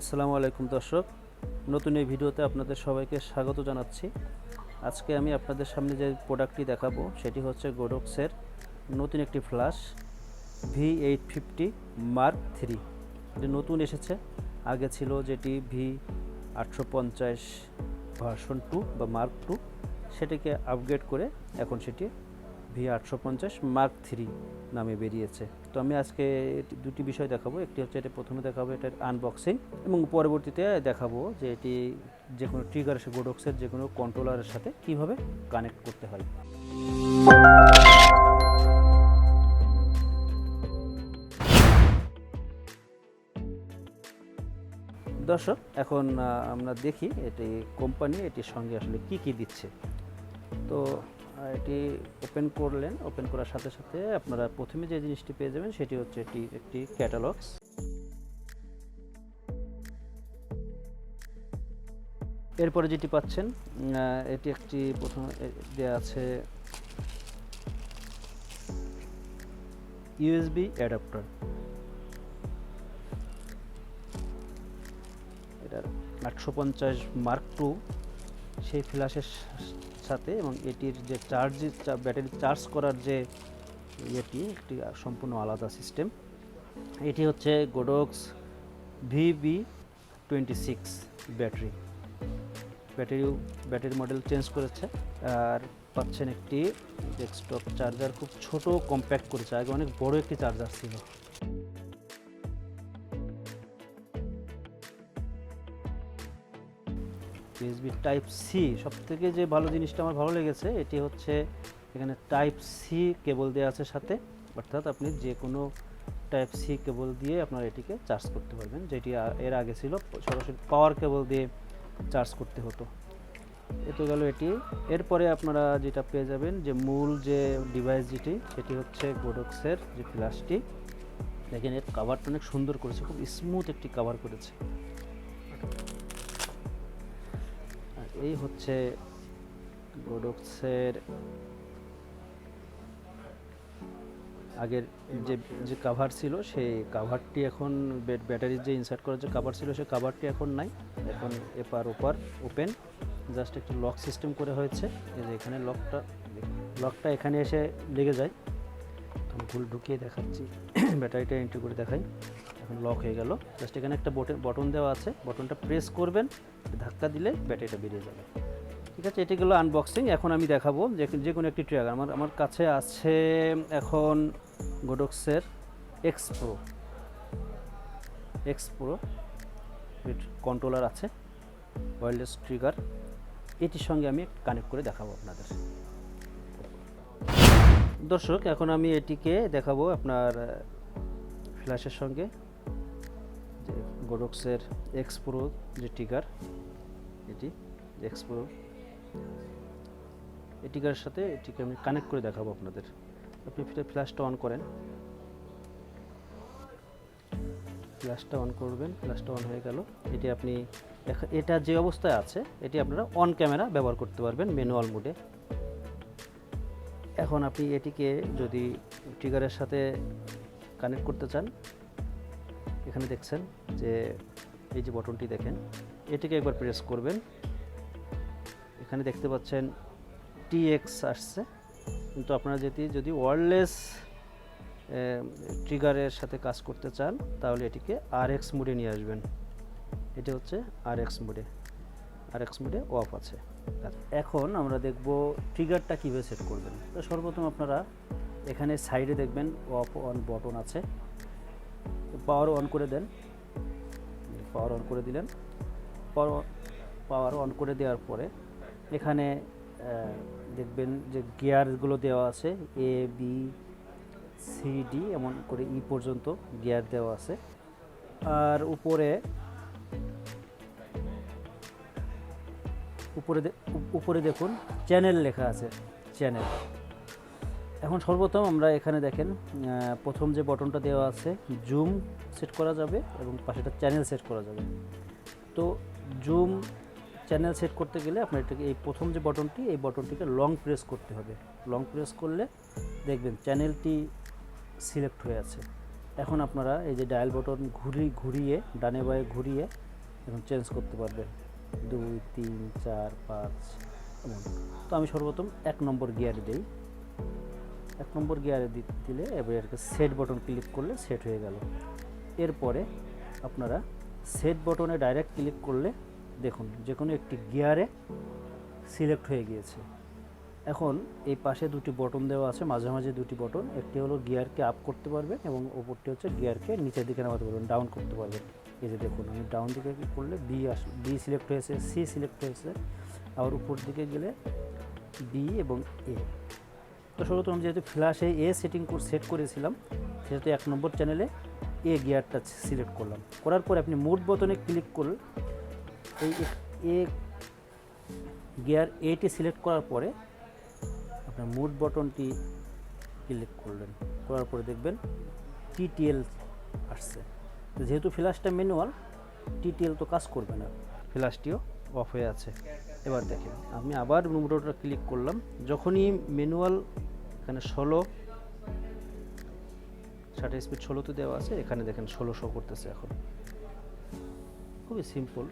আসসালামু আলাইকুম দর্শক, নতুন এই ভিডিওতে আপনাদের সবাইকে স্বাগত জানাচ্ছি। আজকে আমি আপনাদের সামনে যে প্রোডাক্টটি দেখাবো সেটি হচ্ছে গোডক্সের নতুন একটি ফ্ল্যাশ V850III। এটি নতুন এসেছে, আগে ছিল যেটি V850 ভার্সন 2 বা মার্ক 2, সেটিকে আপগ্রেড করে এখন সেটি V850 মার্ক 3 নামে বেরিয়েছে। তো আমি আজকে দুটি বিষয় দেখাবো। একটি হচ্ছে এটা প্রথমে দেখাবো এটার আনবক্সিং, এবং পরবর্তীতে দেখাবো যে এটি যে কোনো ট্রিগার গোডক্সের যে কোনো কন্ট্রোলারের সাথে কিভাবে কানেক্ট করতে হয়। দর্শক, এখন আমরা দেখি এটি কোম্পানি এটির সঙ্গে আসলে কি কি দিচ্ছে। তো এটি ওপেন করলেন, ওপেন করার সাথে সাথে আপনারা প্রথমে যে জিনিসটি পেয়ে যাবেন সেটি হচ্ছে এটি একটি ক্যাটালগস। এরপরে যেটি পাচ্ছেন এটি একটি প্রথমে দেওয়া আছে ইউএসবি অ্যাডাপ্টার। এটার 850 মার্ক 2 সেই ফ্ল্যাশের সাথে, এবং এটির যে ব্যাটারি চার্জ করার যে এটি একটি সম্পূর্ণ আলাদা সিস্টেম। এটি হচ্ছে গোডক্স VB26 ব্যাটারি মডেল চেঞ্জ করেছে। আর পাচ্ছেন একটি ডেস্কটপ চার্জার, খুব ছোট কম্প্যাক্ট করেছে, আগে অনেক বড় একটি চার্জার ছিল। ইউএসবি টাইপ সি, সবথেকে যে ভালো জিনিসটা আমার ভালো লেগেছে এটি হচ্ছে এখানে টাইপ সি কেবল দেওয়া আছে সাথে, অর্থাৎ আপনি যে কোনো টাইপ সি কেবল দিয়ে আপনার এটিকে চার্জ করতে পারবেন, যেটি এর আগে ছিল সরাসরি পাওয়ার কেবল দিয়ে চার্জ করতে হতো। এ তো গেল এটি। এরপরে আপনারা যেটা পেয়ে যাবেন যে মূল যে ডিভাইস যেটি, সেটি হচ্ছে গোডক্সের যে ফ্ল্যাশটি। দেখেন এর কাভারটা অনেক সুন্দর করেছে, খুব স্মুথ একটি কাভার করেছে। এই হচ্ছে গোডক্সের আগের যে কাভার ছিল, সেই কাভারটি এখন ব্যাটারির যে ইনসার্ট করার যে কাভার ছিল সেই কাভারটি এখন নাই। এখন এপার ওপার ওপেন, জাস্ট একটু লক সিস্টেম করে হয়েছে। এই যে এখানে লকটা এখানে এসে লেগে যায়, আমি ভুল ঢুকিয়ে দেখাচ্ছি, ব্যাটারিটা এন্ট্রি করে দেখাই। এখন লক হয়ে গেল। জাস্ট এখানে একটা বটন দেওয়া আছে, বটনটা প্রেস করবেন, ধাক্কা দিলে ব্যাটারিটা বেরিয়ে যাবে। ঠিক আছে, এটি গেলো আনবক্সিং। এখন আমি দেখাবো যে কোনো একটি ট্রিগার। আমার কাছে আছে এখন গোডক্সের xpro কন্ট্রোলার আছে, ওয়্যারলেস ট্রিগার। এটির সঙ্গে আমি কানেক্ট করে দেখাবো আপনাদের। দর্শক, এখন আমি এটিকে দেখাবো আপনার ফ্ল্যাশের সঙ্গে, যে গোডক্সের xpro যে ট্রিগার, এটি xpro এটিকার সাথে এটিকে আমি কানেক্ট করে দেখাবো আপনাদের। আপনি ফ্ল্যাশটা অন করেন, ফ্ল্যাশটা অন করবেন, ফ্ল্যাশটা অন হয়ে গেল। এটি আপনি এটা যে অবস্থায় আছে এটি আপনারা অন ক্যামেরা ব্যবহার করতে পারবেন ম্যানুয়াল মোডে। এখন আপনি এটিকে যদি ট্রিগারের সাথে কানেক্ট করতে চান, এখানে দেখছেন যে এই যে বটনটি দেখেন, এটিকে একবার প্রেস করবেন। এখানে দেখতে পাচ্ছেন TX আসছে, কিন্তু আপনারা যদি ওয়্যারলেস ট্রিগারের সাথে কাজ করতে চান তাহলে এটিকে RX মোডে নিয়ে আসবেন। এটি হচ্ছে RX মোডে অফ আছে। এখন আমরা দেখব ট্রিগারটা কীভাবে সেট করবেন। তো সর্বপ্রথম আপনারা এখানে সাইডে দেখবেন অফ অন বটন আছে, পাওয়ার অন করে দেন। পাওয়ার অন করে দিলেন, পাওয়ার অন করে দেওয়ার পরে এখানে দেখবেন যে গিয়ারগুলো দেওয়া আছে, ABCD এমন করে E পর্যন্ত গিয়ার দেওয়া আছে। আর উপরে দেখুন চ্যানেল লেখা আছে, চ্যানেল। এখন সর্বপ্রথম আমরা এখানে দেখেন প্রথম যে বটনটা দেওয়া আছে, জুম সেট করা যাবে এবং পাশেটা চ্যানেল সেট করা যাবে। তো জুম চ্যানেল সেট করতে গেলে আপনার এটাকে এই প্রথম যে বটনটি, এই বটনটিকে লং প্রেস করতে হবে। লং প্রেস করলে দেখবেন চ্যানেলটি সিলেক্ট হয়ে আছে। এখন আপনারা এই যে ডায়াল বটন ঘুরিয়ে ডানে বায়ে ঘুরিয়ে এখন চেঞ্জ করতে পারবেন 2, 3, 4, 5 এমন। তো আমি সর্বপ্রথম 1 নম্বর গিয়ারে দিই। 1 নম্বর গিয়ারে দিলে এবার এটাকে সেট বাটন ক্লিক করলে সেট হয়ে গেল। এরপরে আপনারা সেট বাটনে ডাইরেক্ট ক্লিক করলে দেখুন যে কোনো একটি গিয়ারে সিলেক্ট হয়ে গিয়েছে। এখন এই পাশে দুটি বটন দেওয়া আছে, মাঝামাঝি দুটি বটন, একটি হলো গিয়ারকে আপ করতে পারবেন এবং অপরটি হচ্ছে গিয়ারকে নিচের দিকে নামাতে পারবেন, ডাউন করতে পারবেন। এই যে দেখুন আমি ডাউন দিকে করলে বি সিলেক্ট হয়েছে, সি সিলেক্ট হয়েছে, আবার উপর দিকে গেলে বি এবং এ। তো সর্বপ্রথম যেহেতু ফ্ল্যাশে এ সেট করেছিলাম সেহেতু 1 নম্বর চ্যানেলে এ গিয়ারটা সিলেক্ট করলাম। করার পরে আপনি মোড বোতামে ক্লিক করলে এই এ গিয়ার এটি সিলেক্ট করার পরে আপনার মোড বাটনটি ক্লিক করলেন, করার পরে দেখবেন টিটিএল আসছে। তো যেহেতু ফ্ল্যাশটা ম্যানুয়াল, টিটিএল তো কাজ করবে না, ফ্ল্যাশটিও অফ হয়ে আছে। এবার দেখেন আমি আবার মোড বাটনটা ক্লিক করলাম, যখনই ম্যানুয়াল এখানে 16 স্পিড 16 দেওয়া আছে, এখানে দেখেন 16 শো করতেছে। এখন খুবই সিম্পল।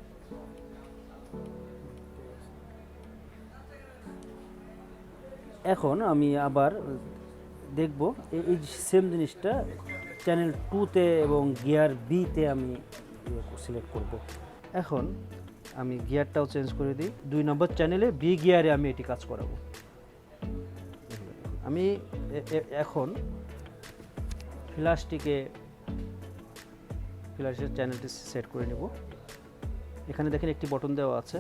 এখন আমি আবার দেখব এই সেম জিনিসটা চ্যানেল 2তে এবং গিয়ার বিতে আমি সিলেক্ট করব। এখন আমি গিয়ারটাও চেঞ্জ করে দিই, 2 নম্বর চ্যানেলে বি গিয়ারে আমি এটি কাজ করাবো। আমি এখন ফ্ল্যাশের চ্যানেলটি সেট করে নেব। এখানে দেখেন একটি বটন দেওয়া আছে,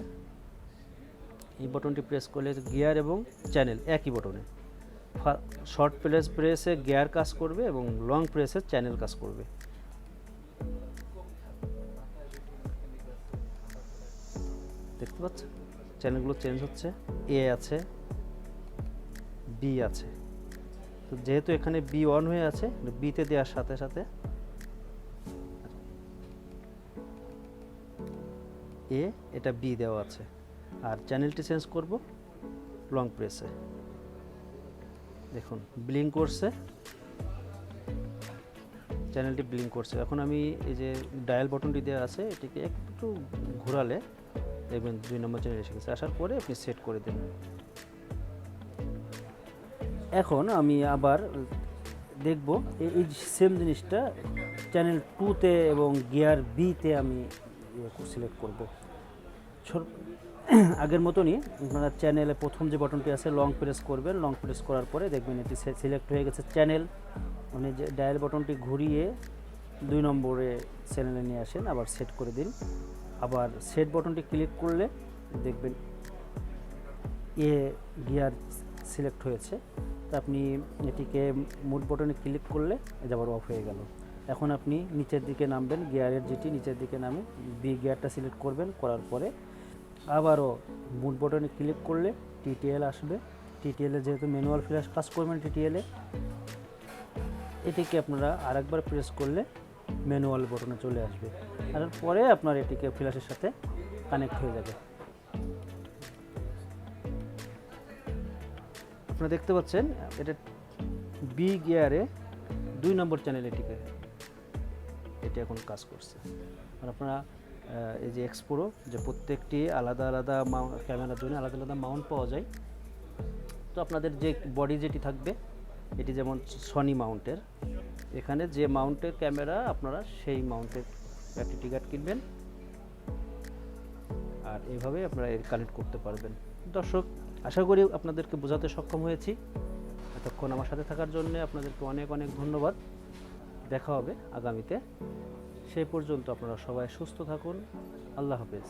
এই বটনটি প্রেস করলে গিয়ার এবং চ্যানেল একই বটনে, শর্ট প্রেসে গিয়ার কাজ করবে এবং লং প্রেসে চ্যানেল কাজ করবে। দেখতে পাচ্ছেন চ্যানেলগুলো চেঞ্জ হচ্ছে, এ আছে, বি আছে। তো যেহেতু এখানে বি অন হয়ে আছে, বিতে দেওয়ার সাথে সাথে এটা বি দেওয়া আছে। আর চ্যানেলটি চেঞ্জ করব লং প্রেসে, দেখুন ব্লিঙ্ক করছে, চ্যানেলটি ব্লিঙ্ক করছে। এখন আমি এই যে ডায়াল বাটনটি দেওয়া আছে এটিকে একটু ঘোরালে দেখবেন 2 নম্বর চ্যানেল এসে গেছে। আসার পরে আপনি সেট করে দেবেন। এখন আমি আবার দেখব এই সেম জিনিসটা চ্যানেল 2তে এবং গিয়ার বিতে আমি সিলেক্ট করব। আগের মতনই আপনারা চ্যানেলে প্রথম যে বাটনটি আছে লং প্রেস করবেন, লং প্রেস করার পরে দেখবেন এটি সিলেক্ট হয়ে গেছে চ্যানেল। আপনি যে ডায়াল বাটনটি ঘুরিয়ে 2 নম্বরে চ্যানেলে নিয়ে আসেন, আবার সেট করে দিন। আবার সেট বাটনটি ক্লিক করলে দেখবেন এ গিয়ার সিলেক্ট হয়েছে। তো আপনি এটিকে মোড বাটনে ক্লিক করলে এটা আবার অফ হয়ে গেল। এখন আপনি নিচের দিকে নামবেন, গিয়ারের যেটি নিচের দিকে নামে বি গিয়ারটা সিলেক্ট করবেন, করার পরে আবারও মোড বাটনে ক্লিক করলে টিটিএল আসবে। টিটিএলে যেহেতু ম্যানুয়াল ফ্ল্যাশ কাজ করবেন টিটিএলে, এটিকে আপনারা আরেকবার প্রেস করলে ম্যানুয়াল বাটনে চলে আসবে। আর পরে আপনার এটিকে ফ্ল্যাশের সাথে কানেক্ট হয়ে যাবে। আপনারা দেখতে পাচ্ছেন এটা বি গিয়ারে 2 নম্বর চ্যানেল এটি এখন কাজ করছে। আর আপনারা এই যে xpro যে প্রত্যেকটি আলাদা আলাদা ক্যামেরার জন্য আলাদা আলাদা মাউন্ট পাওয়া যায়। তো আপনাদের যে বডি যেটি থাকবে এটি যেমন সনি মাউন্টের, এখানে যে মাউন্টের ক্যামেরা আপনারা সেই মাউন্টের একটি টিকাট কিনবেন, আর এইভাবে আপনারা কানেক্ট করতে পারবেন। দর্শক, আশা করি আপনাদেরকে বোঝাতে সক্ষম হয়েছি। এতক্ষণ আমার সাথে থাকার জন্য আপনাদেরকে অনেক অনেক ধন্যবাদ। দেখা হবে আগামীতে। সেই পর্যন্ত আপনারা সবাই সুস্থ থাকুন। আল্লাহ হাফেজ।